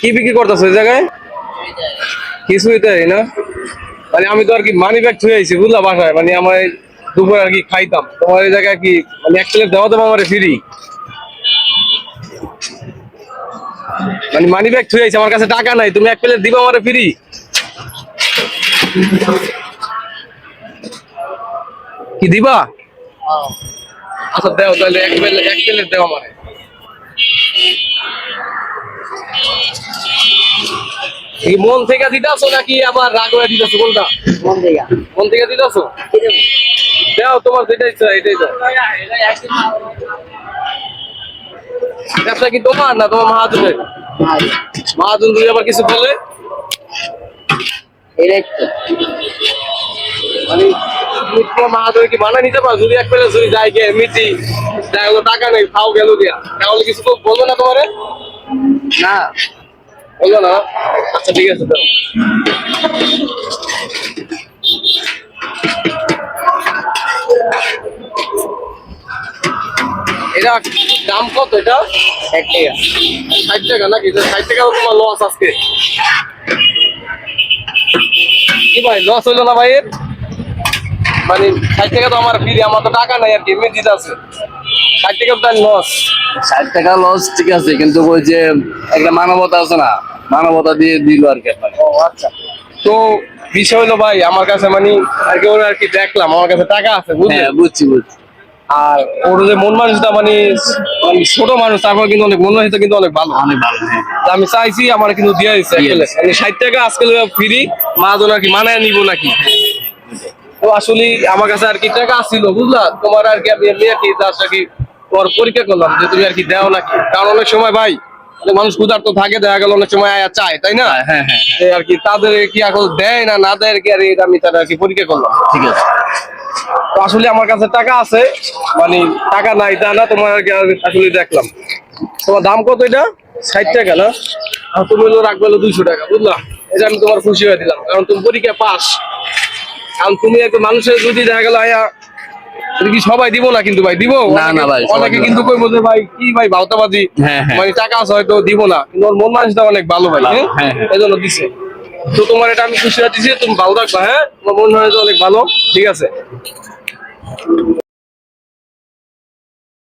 কি বিক্রি করতেছো ওই জায়গায়? কিছুই তাই না? মানে আমি তো আর কি মানি ব্যাগ থুয়ে আইছি বুঝলা বাসায়, মানে আমার দুপুরে আর কি খাইতাম, তোমার এই জায়গায় কি মানে এক প্লেট দেওয়া দেবো আমার ফ্রি? মানে মানি ব্যাগ থুয়ে আইছি, আমার কাছে টাকা নাই, তুমি এক প্লেট দিবা আমার ফ্রি? কি দিবা? আচ্ছা দেও তাহলে এক প্লেট দেও আমার। কি মন থেকে দিতেছো নাকি আবার রাগ হয়ে দিতেছো, কোনটা? মন থেকে দিতেছো? দাও তোমার যেটা ইচ্ছা এটাই দাও। ব্যবসা কি তোমার না তোমার মাহাজনের? মাহাজন যদি আবার কিছু বলে? মানে তুমি তোমার মাহাজনে কি মানা নিতে পারো? যদি এক প্লেট যদি যাই গিয়ে মিটি দেখা গেলো টাকা নেই, খাও গেল দিয়া, তাহলে কিছু তো বলবো না তোমারে? না বলবো না? আচ্ছা ঠিক আছে দাও। এটা দাম কত এটা? 1 টাকা। 60 টাকা নাকি? 60 টাকাও তোমার লস আজকে? কি ভাই লস হইলো না ভাইয়ের? মানে 60 টাকা তো আমার ফ্রি, আমার তো টাকা নাই আর কি, এমনি দিতে আছে। 60 টাকা তো লস। 60 টাকা লস ঠিক আছে, কিন্তু ওই যে একটা মানবতা আছে না, মানবতা দিয়ে দিল আর কি আপনাকে। ও আচ্ছা। তো বিষয় হলো ভাই আমার কাছে মানে আর কি ওরা আর কি দেখলাম আমার কাছে টাকা আছে বুঝলেন, হ্যাঁ বুঝছি বুঝছি। আর ওর যে মন মানুষটা মানে মানে ছোট মানুষ, তারপর কিন্তু অনেক মন মানুষটা কিন্তু অনেক ভালো। অনেক ভালো। হ্যাঁ তা আমি চাইছি আমার কিন্তু দিয়ে দিচ্ছে মানে 60 টাকা আজকে ফ্রি, মাহাজন আর কি মানায় নিব নাকি? তো আসলে আমার কাছে আর কি টাকা আসছিল বুঝলা, তোমার আর কি আমি এমনি আর কি জাস্ট আর কি তোমার পরীক্ষা করলাম যে তুমি আর কি দেও নাকি, কারণ অনেক সময় ভাই অনেক মানুষ ক্ষুধার্ত থাকে, দেখা গেল অনেক সময় আয়া চায় তাই না? হ্যাঁ হ্যাঁ এই আর কি তাদের কি এখন দেয় না না দেয় আর কি, আর এটা আমি তার আর কি পরীক্ষা করলাম। ঠিক আছে। তো আসলে আমার কাছে টাকা আছে, মানে টাকা নাই তা না, তোমার আর কি আসলে দেখলাম। তোমার দাম কত এটা? 60 টাকা না? আর তুমি হলো রাখবে হলো 200 টাকা বুঝলা, এটা আমি তোমার খুশি হয়ে দিলাম, কারণ তুমি পরীক্ষা পাস। কারণ তুমি একটা মানুষের যদি দেখা গেল আয়া কি সবাই দিব না কিন্তু ভাই, দিব না, না ভাই, সবাই অনেকে দিব না। কিন্তু কইবো যে ভাই কি ভাই ভাওতাবাজি, হ্যাঁ, হ্যাঁ। মানে টাকা আছে হয়তো দিব না, কিন্তু ওর মন মানুষটা অনেক ভালো ভাই, হ্যাঁ, হ্যাঁ হ্যাঁ। এই জন্য দিছে। তো তোমার এটা আমি খুশি হয়ে দিছি, তুমি ভালো থাকবা, হ্যাঁ তোমার মন হয়তো অনেক ভালো, ঠিক আছে।